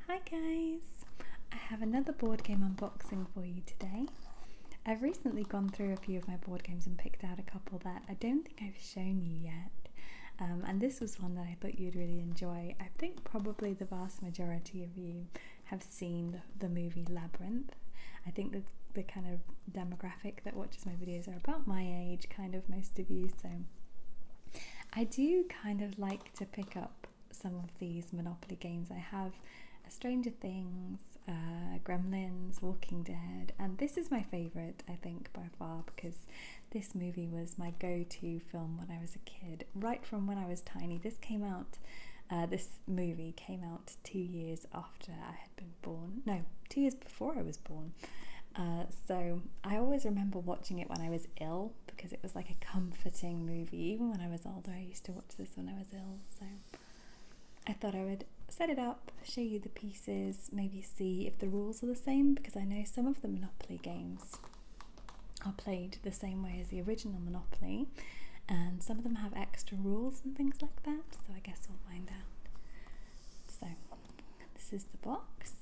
Hi guys! I have another board game unboxing for you today. I've recently gone through a few of my board games and picked out a couple that I don't think I've shown you yet. And this was one that I thought you'd really enjoy. I think probably the vast majority of you have seen the movie Labyrinth. I think the kind of demographic that watches my videos are about my age, kind of most of you, so I do kind of like to pick up some of these Monopoly games. I have Stranger Things, Gremlins, Walking Dead, and this is my favourite, I think, by far, because this movie was my go-to film when I was a kid, right from when I was tiny. This movie came out 2 years after I had been born. No, 2 years before I was born. So I always remember watching it when I was ill, because it was like a comforting movie. Even when I was older, I used to watch this when I was ill, so I thought I would set it up, show you the pieces, maybe see if the rules are the same, because I know some of the Monopoly games are played the same way as the original Monopoly, and some of them have extra rules and things like that, so I guess we'll find out. So, this is the box.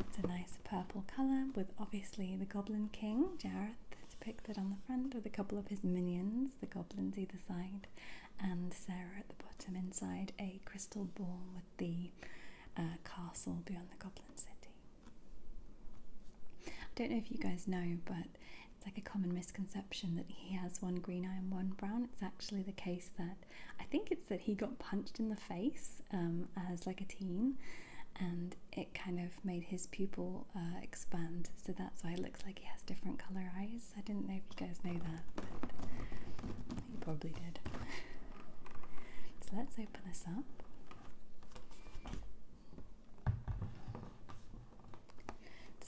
It's a nice purple colour with obviously the Goblin King, Jareth, depicted on the front with a couple of his minions, the goblins either side, and Sarah at the bottom inside a crystal ball with the castle beyond the Goblin City. I don't know if you guys know, but it's like a common misconception that he has one green eye and one brown. It's actually the case that, I think it's that he got punched in the face as like a teen, and it kind of made his pupil expand, so that's why it looks like he has different colour eyes. I didn't know if you guys know that, but you probably did. So let's open this up.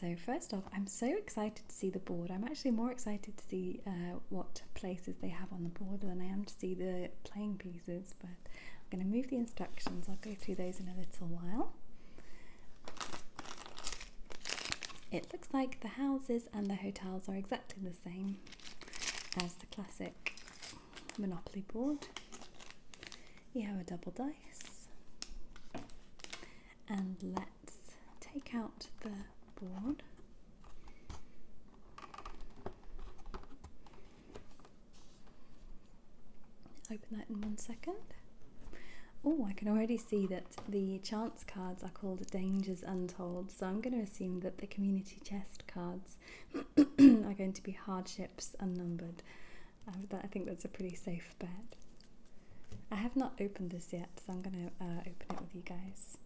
So first off, I'm so excited to see the board. I'm actually more excited to see what places they have on the board than I am to see the playing pieces, but I'm going to move the instructions. I'll go through those in a little while. It looks like the houses and the hotels are exactly the same as the classic Monopoly board. We have a double dice, and let's take out the board. Open that in 1 second. Oh, I can already see that the chance cards are called Dangers Untold, so I'm going to assume that the community chest cards are going to be Hardships Unnumbered. I think that's a pretty safe bet. I have not opened this yet, so I'm going to open it with you guys.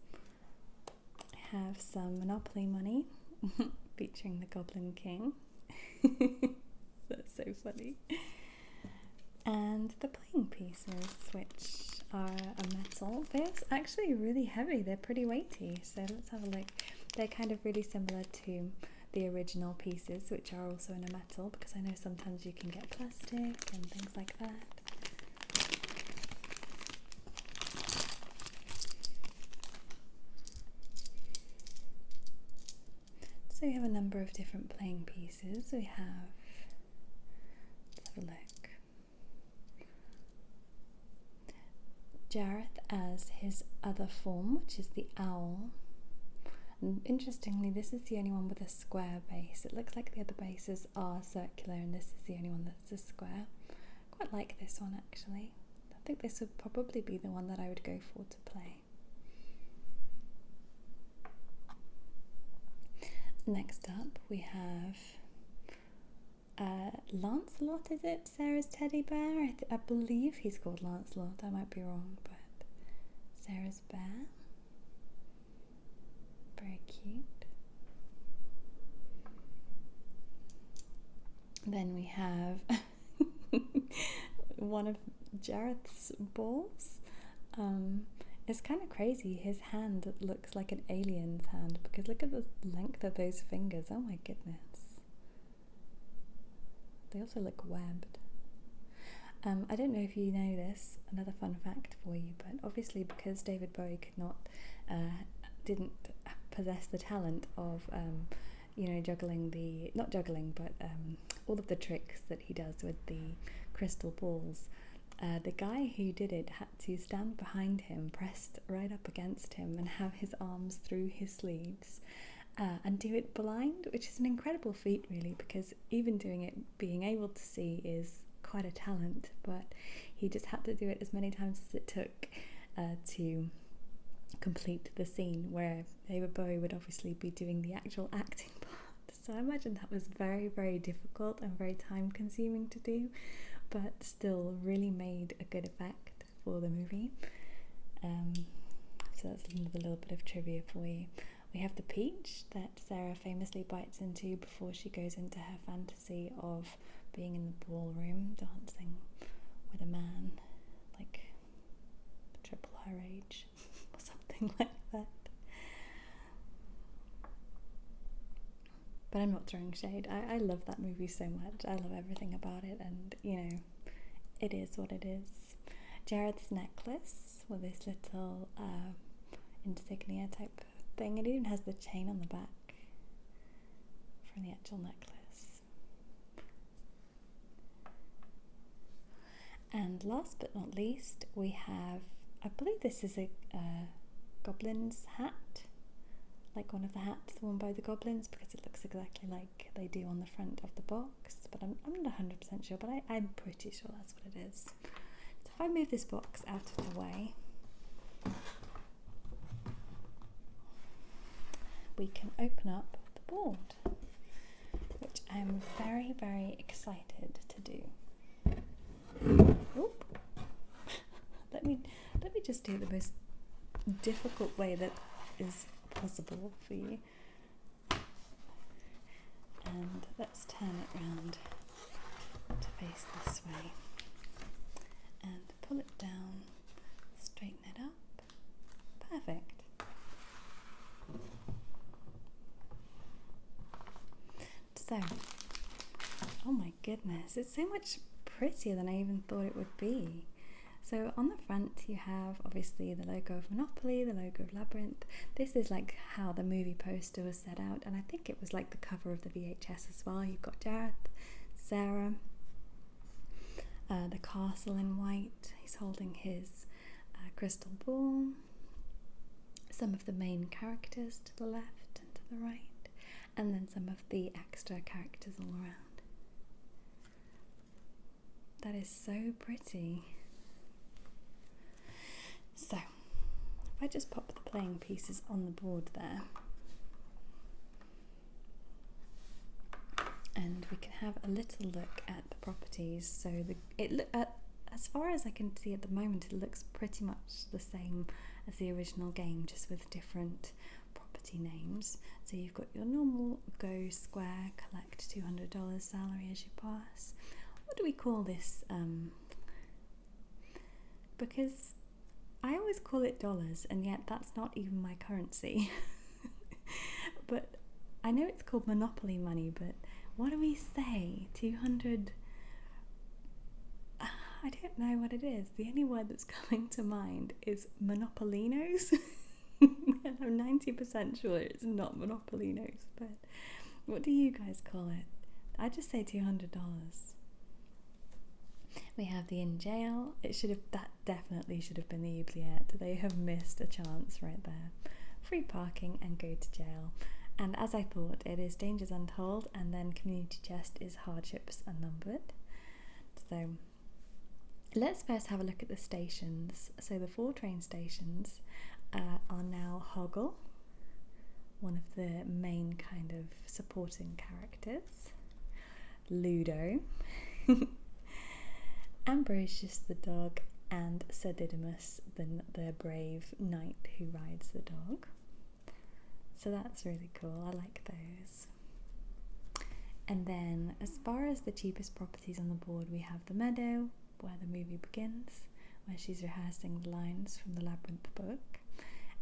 I have some Monopoly money featuring the Goblin King. That's so funny. And the playing pieces, which are a metal. They're actually really heavy, they're pretty weighty, so let's have a look. They're kind of really similar to the original pieces, which are also in a metal, because I know sometimes you can get plastic and things like that. So we have a number of different playing pieces. We have, let's have a look, Jareth as his other form, which is the owl. And interestingly, this is the only one with a square base. It looks like the other bases are circular, and this is the only one that's a square. I quite like this one actually. I think this would probably be the one that I would go for to play. Next up we have Lancelot, is it? Sarah's teddy bear? I believe he's called Lancelot, I might be wrong, but Sarah's bear. Very cute. Then we have one of Jareth's balls. It's kind of crazy. His hand looks like an alien's hand, because look at the length of those fingers. Oh my goodness. They also look webbed. I don't know if you know this, another fun fact for you, but obviously because David Bowie didn't possess the talent of, juggling all of the tricks that he does with the crystal balls, the guy who did it had to stand behind him, pressed right up against him, and have his arms through his sleeves and do it blind, which is an incredible feat really, because even doing it being able to see is quite a talent, but he just had to do it as many times as it took to complete the scene, where David Bowie would obviously be doing the actual acting part. So I imagine that was very, very difficult and very time consuming to do, but still really made a good effect for the movie. So that's another little bit of trivia for you. We have the peach that Sarah famously bites into before she goes into her fantasy of being in the ballroom dancing with a man, like triple her age or something like that. But I'm not throwing shade. I love that movie so much. I love everything about it, and you know, it is what it is. Jared's necklace with this little insignia type thing. It even has the chain on the back from the actual necklace. And last but not least, we have, I believe this is a goblin's hat, like one of the hats worn by the goblins, because it looks exactly like they do on the front of the box, but I'm not 100% sure, but I'm pretty sure that's what it is. So if I move this box out of the way, we can open up the board, which I'm very, very excited to do. Oop. Let me just do the most difficult way that is possible for you. And let's turn it round to face this way. And pull it down, straighten it up. Perfect. So, oh my goodness, it's so much prettier than I even thought it would be. So on the front you have obviously the logo of Monopoly, the logo of Labyrinth. This is like how the movie poster was set out, and I think it was like the cover of the VHS as well. You've got Gareth, Sarah, the castle in white, he's holding his crystal ball, some of the main characters to the left and to the right, and then some of the extra characters all around. That is so pretty. So, if I just pop the playing pieces on the board there, and we can have a little look at the properties. So as far as I can see at the moment, it looks pretty much the same as the original game, just with different property names. So you've got your normal go square, collect $200 salary as you pass. What do we call this? Because I always call it dollars, and yet that's not even my currency. But I know it's called Monopoly money, but what do we say? 200? I don't know what it is. The only word that's coming to mind is Monopolinos. And I'm 90% sure it's not Monopolinos, but what do you guys call it? I just say $200. We have the in jail. That definitely should have been the oubliette. They have missed a chance right there. Free parking and go to jail. And as I thought, it is dangers untold, and then community chest is hardships unnumbered. So let's first have a look at the stations. So the 4 train stations are now Hoggle, one of the main kind of supporting characters, Ludo, Ambrosius the dog, and Sir Didymus, the brave knight who rides the dog. So that's really cool, I like those. And then as far as the cheapest properties on the board, we have the meadow, where the movie begins, where she's rehearsing the lines from the Labyrinth book,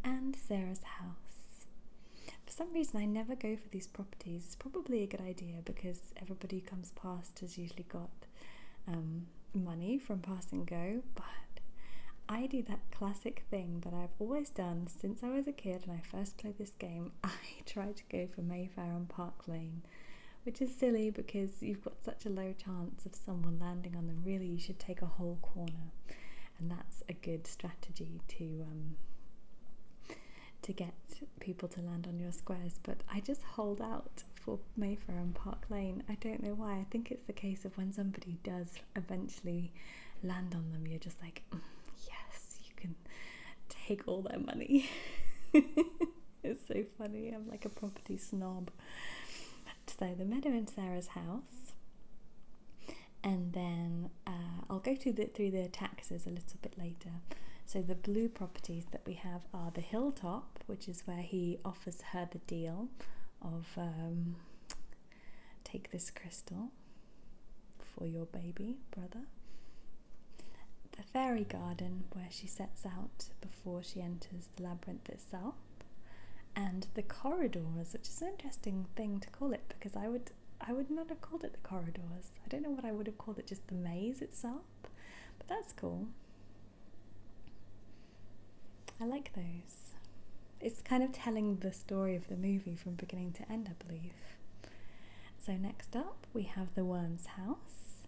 and Sarah's house. For some reason I never go for these properties. It's probably a good idea because everybody who comes past has usually got money from pass and go, but I do that classic thing that I've always done since I was a kid and I first played this game. I tried to go for Mayfair and Park Lane, which is silly because you've got such a low chance of someone landing on them. Really, you should take a whole corner, and that's a good strategy to get people to land on your squares. But I just hold out for Mayfair and Park Lane. I don't know why. I think it's the case of when somebody does eventually land on them, you're just like, yes, you can take all their money. It's so funny. I'm like a property snob. So the meadow in Sarah's house, and then I'll go through the taxes a little bit later. So the blue properties that we have are the hilltop, which is where he offers her the deal of take this crystal for your baby brother. The fairy garden, where she sets out before she enters the labyrinth itself. And the corridors, which is an interesting thing to call it, because I would not have called it the corridors. I don't know what I would have called it, just the maze itself, but that's cool. I like those. It's kind of telling the story of the movie from beginning to end, I believe. So next up we have the worm's house.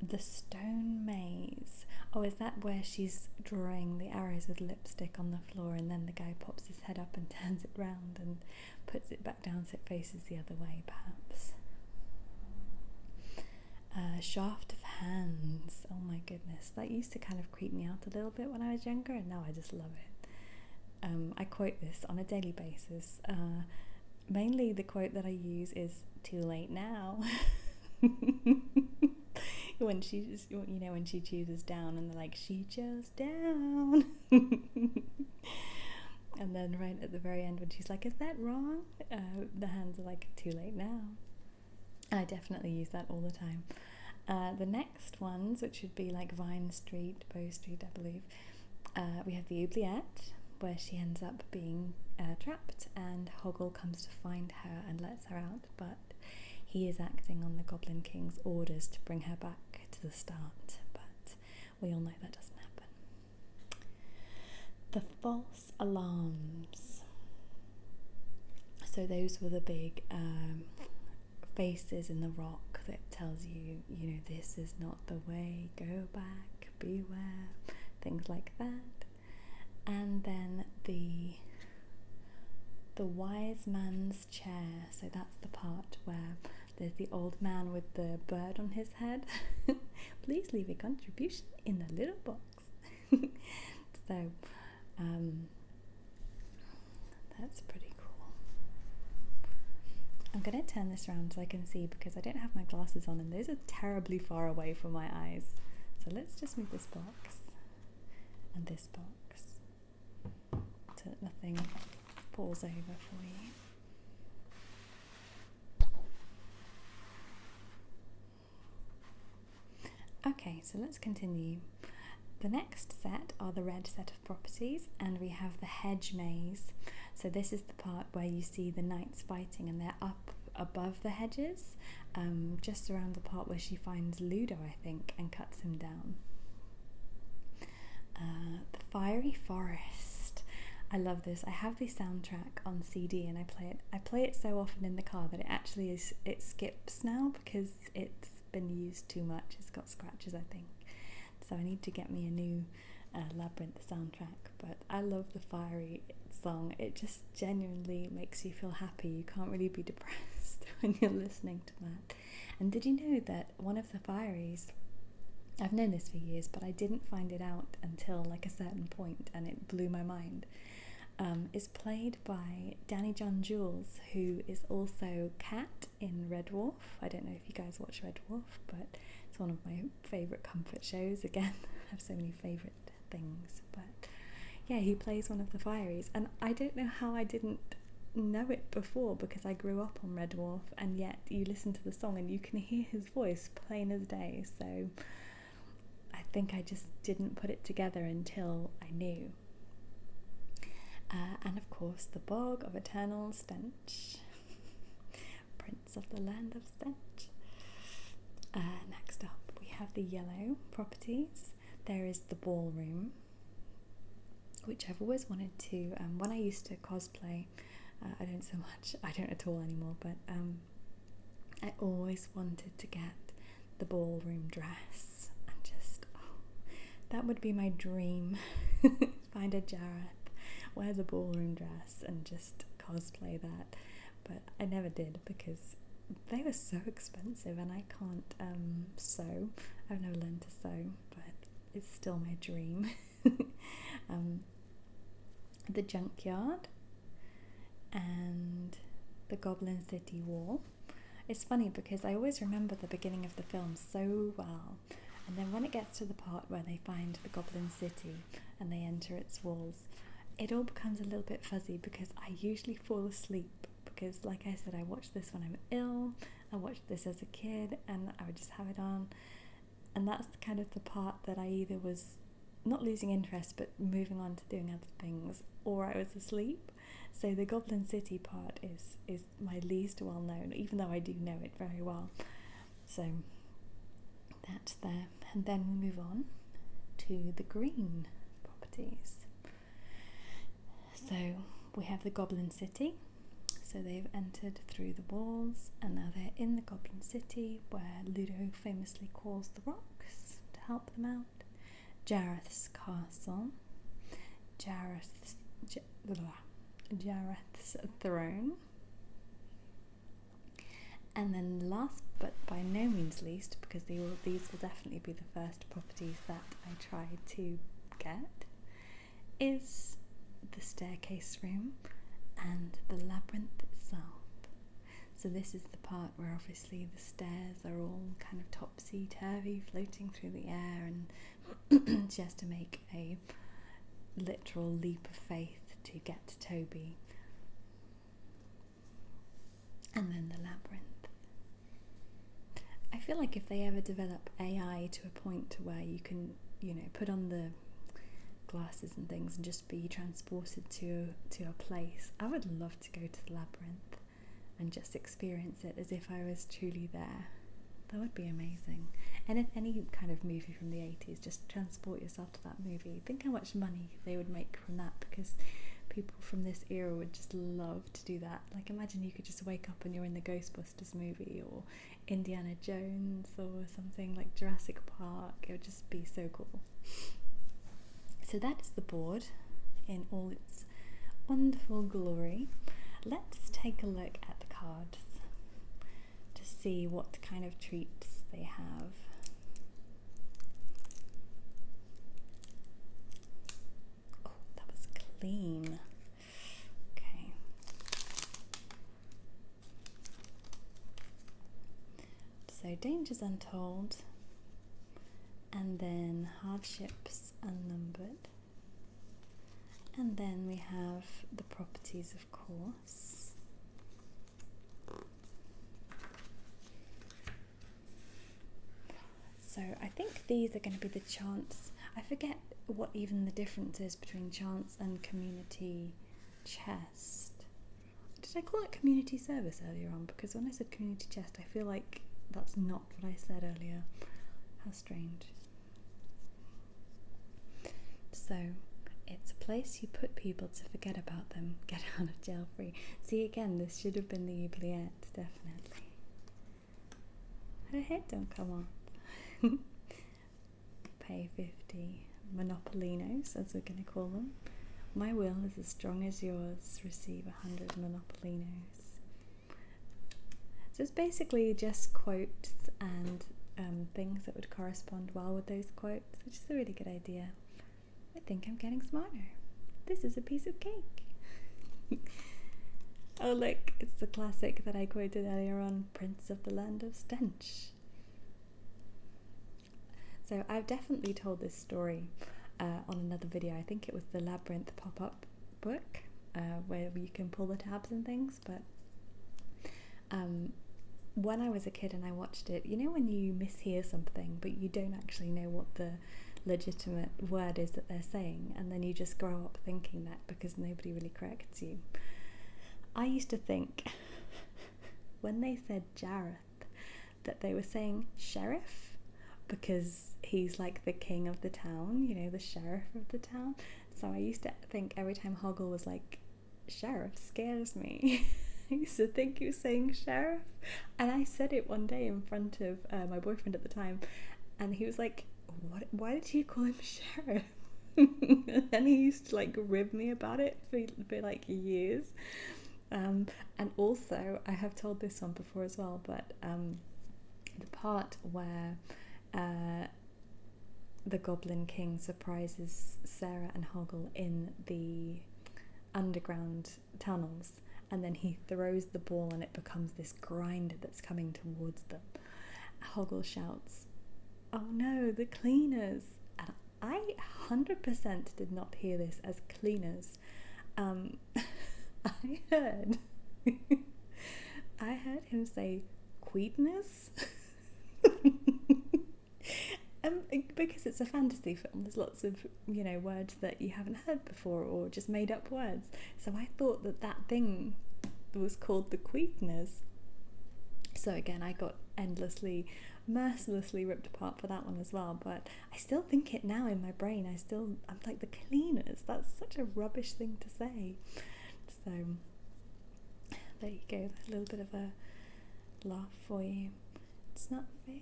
The stone maze. Oh, is that where she's drawing the arrows with lipstick on the floor, and then the guy pops his head up and turns it round and puts it back down so it faces the other way, perhaps? Shaft of hands. Oh my goodness, that used to kind of creep me out a little bit when I was younger, and now I just love it. I quote this on a daily basis. Mainly the quote that I use is "Too late now." When she just, when she chooses down, and they're like, she chose down. And then right at the very end when she's like, is that wrong? The hands are like, too late now. I definitely use that all the time. The next ones, which would be like Vine Street, Bow Street, I believe, we have the oubliette, where she ends up being trapped, and Hoggle comes to find her and lets her out, but he is acting on the Goblin King's orders to bring her back to the start, but we all know that doesn't happen. The false alarms. So those were the big faces in the rock that tells you, this is not the way, go back, beware, things like that. And then the wise man's chair. So that's the part where there's the old man with the bird on his head. Please leave a contribution in the little box. So that's pretty cool. I'm going to turn this around so I can see, because I don't have my glasses on and those are terribly far away from my eyes. So let's just move this box and this box so that nothing falls over for you. Okay, so let's continue. The next set are the red set of properties, and we have the hedge maze. So this is the part where you see the knights fighting, and they're up above the hedges, just around the part where she finds Ludo, I think, and cuts him down. The fiery forest. I love this. I have the soundtrack on CD and I play it so often in the car that it skips now because it's been used too much. It's got scratches, I think. So I need to get me a new Labyrinth soundtrack. But I love the fiery song. It just genuinely makes you feel happy. You can't really be depressed when you're listening to that. And did you know that one of the fieries, I've known this for years, but I didn't find it out until like a certain point, and it blew my mind, is played by Danny John Jules, who is also Cat in Red Dwarf. I don't know if you guys watch Red Dwarf, but it's one of my favourite comfort shows. Again, I have so many favourite things, but yeah, he plays one of the fieries, and I don't know how I didn't know it before, because I grew up on Red Dwarf, and yet you listen to the song and you can hear his voice plain as day. So I think I just didn't put it together until I knew. And of course, the Bog of Eternal Stench, Prince of the Land of Stench. Next up, we have the yellow properties. There is the ballroom, which I've always wanted to, when I used to cosplay, I don't so much, I don't at all anymore, but I always wanted to get the ballroom dress, and just, that would be my dream. Find a Jareth, wear the ballroom dress and just cosplay that. But I never did because they were so expensive, and I can't sew. I've never learned to sew, but it's still my dream. The junkyard and the Goblin City wall. It's funny because I always remember the beginning of the film so well, and then when it gets to the part where they find the Goblin City and they enter its walls, it all becomes a little bit fuzzy because I usually fall asleep, because like I said, I watched this when I'm ill, I watched this as a kid, and I would just have it on, and that's kind of the part that I either was not losing interest but moving on to doing other things, or I was asleep. So the Goblin City part is my least well known, even though I do know it very well. So that's there. And then we move on to the green properties. So we have the Goblin City. So they've entered through the walls, and now they're in the Goblin City, where Ludo famously calls the rocks to help them out. Jareth's castle, Jareth's throne, and then last but by no means least, because these will definitely be the first properties that I try to get, is the staircase room and the labyrinth itself. So this is the part where obviously the stairs are all kind of topsy-turvy, floating through the air, and she has to make a literal leap of faith to get to Toby. And then the labyrinth. I feel like if they ever develop AI to a point to where you can, put on the glasses and things and just be transported to a place, I would love to go to the labyrinth and just experience it as if I was truly there. That would be amazing. And if any kind of movie from the 80s, just transport yourself to that movie. Think how much money they would make from that, because people from this era would just love to do that. Like, imagine you could just wake up and you're in the Ghostbusters movie, or Indiana Jones, or something like Jurassic Park. It would just be so cool. So that is the board in all its wonderful glory. Let's take a look at the cards to see what kind of treats they have. Oh, that was clean. Okay. So dangers untold, and then hardships unnumbered. And then we have the properties, of course. So I think these are going to be the chance. I forget what even the difference is between chance and community chest. Did I call it community service earlier on? Because when I said community chest, I feel like that's not what I said earlier. How strange. So it's a place you put people to forget about them, get out of jail free. See, again, this should have been the oubliette, definitely. Her head don't come off. Pay 50 Monopolinos, as we're going to call them. My will is as strong as yours. Receive 100 Monopolinos. So it's basically just quotes and things that would correspond well with those quotes, which is a really good idea. I think I'm getting smarter. This is a piece of cake. Oh look, it's the classic that I quoted earlier on, Prince of the Land of Stench. So I've definitely told this story on another video. I think it was the Labyrinth pop-up book, where you can pull the tabs and things, but when I was a kid and I watched it, you know when you mishear something but you don't actually know what the legitimate word is that they're saying, and then you just grow up thinking that because nobody really corrects you. I used to think when they said Jareth that they were saying sheriff, because he's like the king of the town, the sheriff of the town. So I used to think every time Hoggle was like sheriff scares me. I used to think he was saying sheriff, and I said it one day in front of my boyfriend at the time, and he was like, "What? Why did you call him sheriff?" And he used to like rib me about it for like years. And also, I have told this one before as well, but the part where the Goblin King surprises Sarah and Hoggle in the underground tunnels, and then he throws the ball and it becomes this grinder that's coming towards them. Hoggle shouts, "Oh no, the cleaners!" And I 100% did not hear this as cleaners. I heard him say qweednerrrs. Because it's a fantasy film, there's lots of, you know, words that you haven't heard before or just made up words. So I thought that thing was called the qweednerrrs. So again, I got mercilessly ripped apart for that one as well. But I still think it now in my brain. I'm like, the cleaners. That's such a rubbish thing to say. So there you go. A little bit of a laugh for you. It's not fair.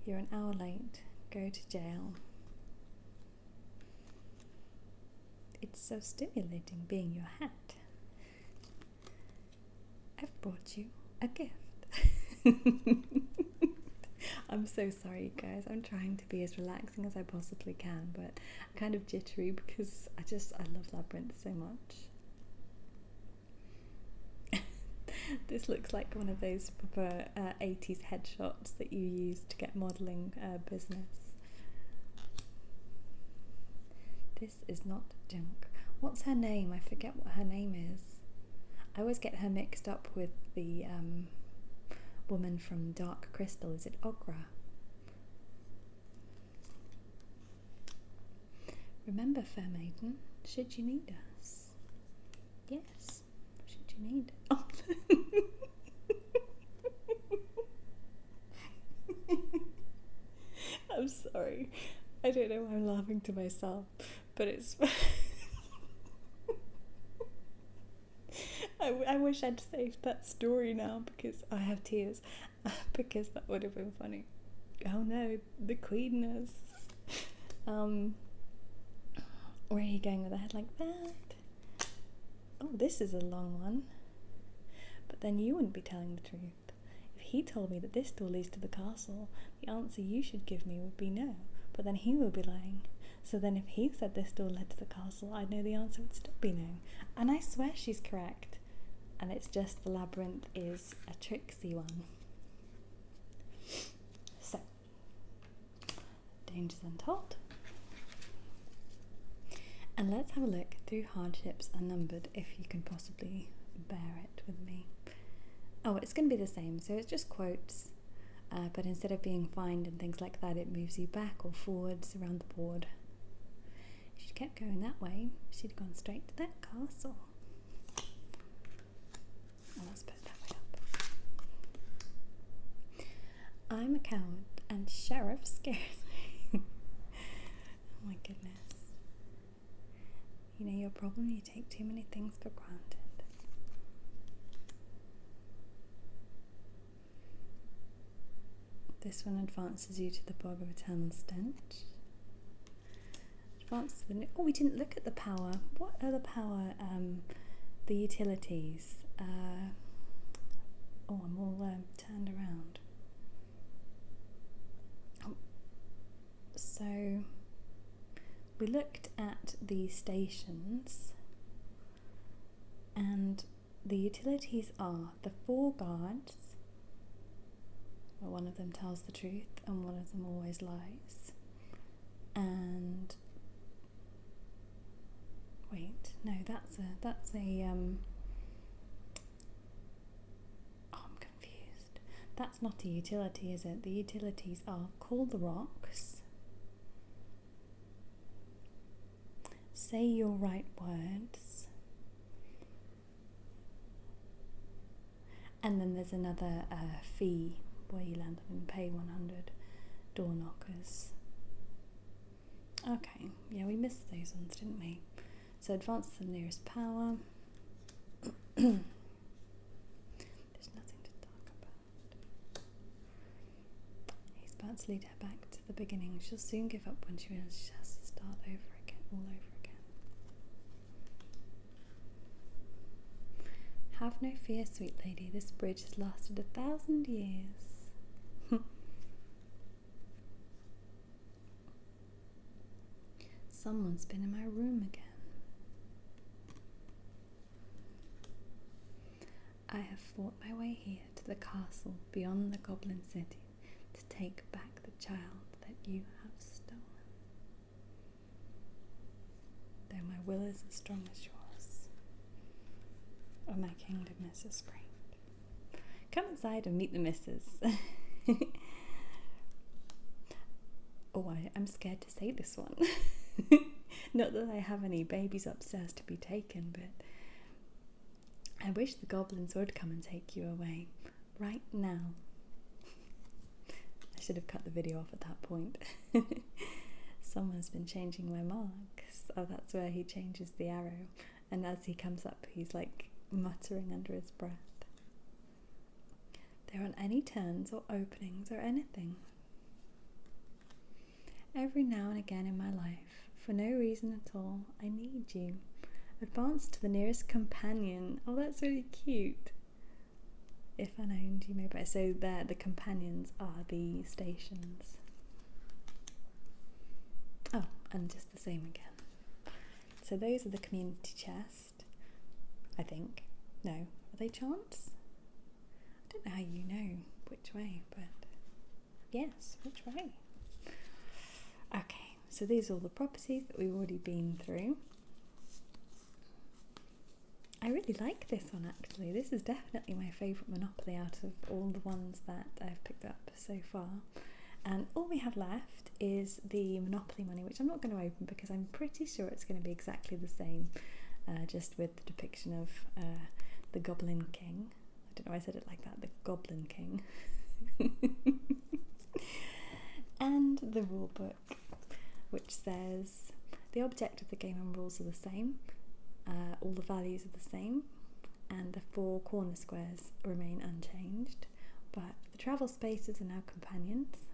You're an hour late. Go to jail. It's so stimulating being your hat. I've brought you a gift. I'm so sorry, guys. I'm trying to be as relaxing as I possibly can, but I'm kind of jittery because I love Labyrinth so much. This looks like one of those proper 80s headshots that you use to get modelling business. This is not junk. What's her name? I forget what her name is. I always get her mixed up with the woman from Dark Crystal. Is it Ogra? Remember, fair maiden, should you need us? Yes, should you need us? Oh. I'm sorry. I don't know why I'm laughing to myself, but it's... I wish I'd saved that story now because I have tears, because that would have been funny. Oh no, the qweednerrrs. Where are you going with a head like that? Oh, this is a long one. But then you wouldn't be telling the truth. If he told me that this door leads to the castle, the answer you should give me would be no. But then he would be lying. So then if he said this door led to the castle, I'd know the answer would still be no. And I swear she's correct. And it's just the labyrinth is a tricksy one. So, dangers untold. And let's have a look through hardships unnumbered, if you can possibly bear it with me. Oh, it's going to be the same, so it's just quotes, but instead of being fined and things like that, it moves you back or forwards around the board. If she'd kept going that way, she'd have gone straight to that castle. Oh, let's put it that way up. I'm a coward and sheriff scares me. Oh my goodness. You know your problem? You take too many things for granted. This one advances you to the bog of eternal stench. Advance to the... Oh, we didn't look at the power. What are the power? The utilities. Oh, I'm all turned around. Oh. So, we looked at the stations, and the utilities are the 4 guards. Well, one of them tells the truth and one of them always lies. And wait, no, that's a oh, I'm confused. That's not a utility, is it? The utilities are call the rocks, say your right words, and then there's another fee where you land and pay 100 door knockers. Okay, yeah, we missed those ones, didn't we? So advance to the nearest power. There's nothing to talk about. He's about to lead her back to the beginning. She'll soon give up when she realizes she has to start over again, all over again. Have no fear, sweet lady. This bridge has lasted 1,000 years. Someone's been in my room again. I have fought my way here to the castle beyond the Goblin City to take back the child that you have stolen. Though my will is as strong as yours, or my kingdom is as great. Come inside and meet the missus. Oh, I'm scared to say this one. Not that I have any babies upstairs to be taken, but I wish the goblins would come and take you away right now. I should have cut the video off at that point. Someone's been changing my marks. Oh, that's where he changes the arrow. And as he comes up, he's like muttering under his breath. There aren't any turns or openings or anything. Every now and again in my life, for no reason at all, I need you. Advance to the nearest companion. Oh, that's really cute. If unowned, you may buy. So there, the companions are the stations. Oh, and just the same again. So those are the community chest, I think. No, are they chants? I don't know how you know which way, but yes, which way? Okay, so these are all the properties that we've already been through. I really like this one actually. This is definitely my favourite Monopoly out of all the ones that I've picked up so far. And all we have left is the Monopoly money, which I'm not going to open because I'm pretty sure it's going to be exactly the same, just with the depiction of the Goblin King. I don't know why I said it like that, the Goblin King. And the rule book, which says the object of the game and rules are the same. All the values are the same, and the 4 corner squares remain unchanged, but the travel spaces are now companions.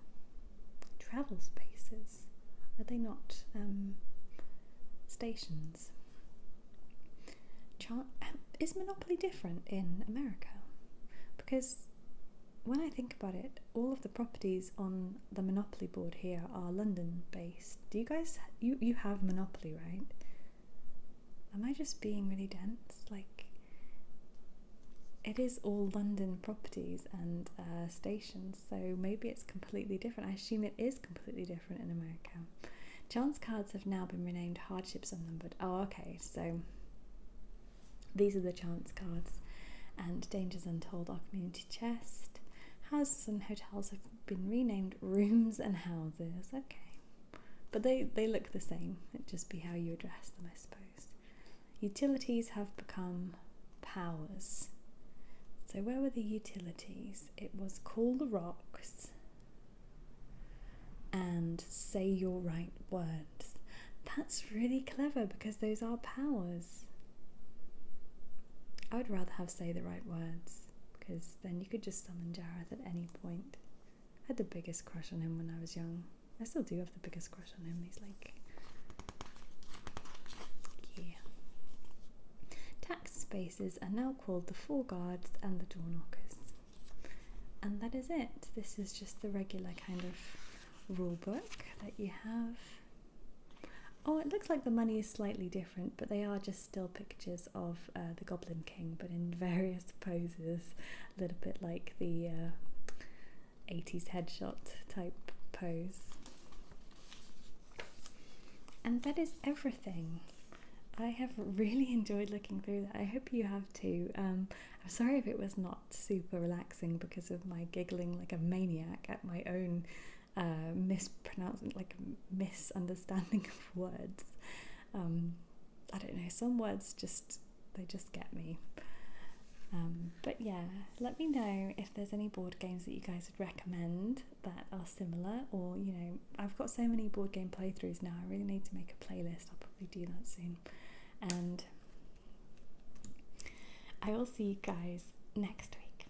Travel spaces? Are they not stations? Is Monopoly different in America? Because when I think about it, all of the properties on the Monopoly board here are London based. Do you guys, you have Monopoly, right? Am I just being really dense? Like, it is all London properties and stations, so maybe it's completely different. I assume it is completely different in America. Chance cards have now been renamed hardships unnumbered. Oh, okay, so these are the chance cards. And Dangers Untold, our community chest. Houses and hotels have been renamed rooms and houses. Okay, but they look the same. It'd just be how you address them, I suppose. Utilities have become powers. So where were the utilities? It was call the rocks and say your right words. That's really clever because those are powers. I would rather have say the right words because then you could just summon Jareth at any point. I had the biggest crush on him when I was young. I still do have the biggest crush on him. He's like, yeah. Tax spaces are now called the 4 guards and the door knockers. And that is it. This is just the regular kind of rule book that you have. Oh, it looks like the money is slightly different, but they are just still pictures of the Goblin King, but in various poses, a little bit like the 80s headshot type pose. And that is everything. I have really enjoyed looking through that. I hope you have too. I'm sorry if it was not super relaxing because of my giggling like a maniac at my own misunderstanding of words. I don't know, some words just get me. But yeah, let me know if there's any board games that you guys would recommend that are similar, or you know, I've got so many board game playthroughs now, I really need to make a playlist. I'll probably do that soon. And I will see you guys next week.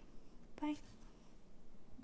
Bye.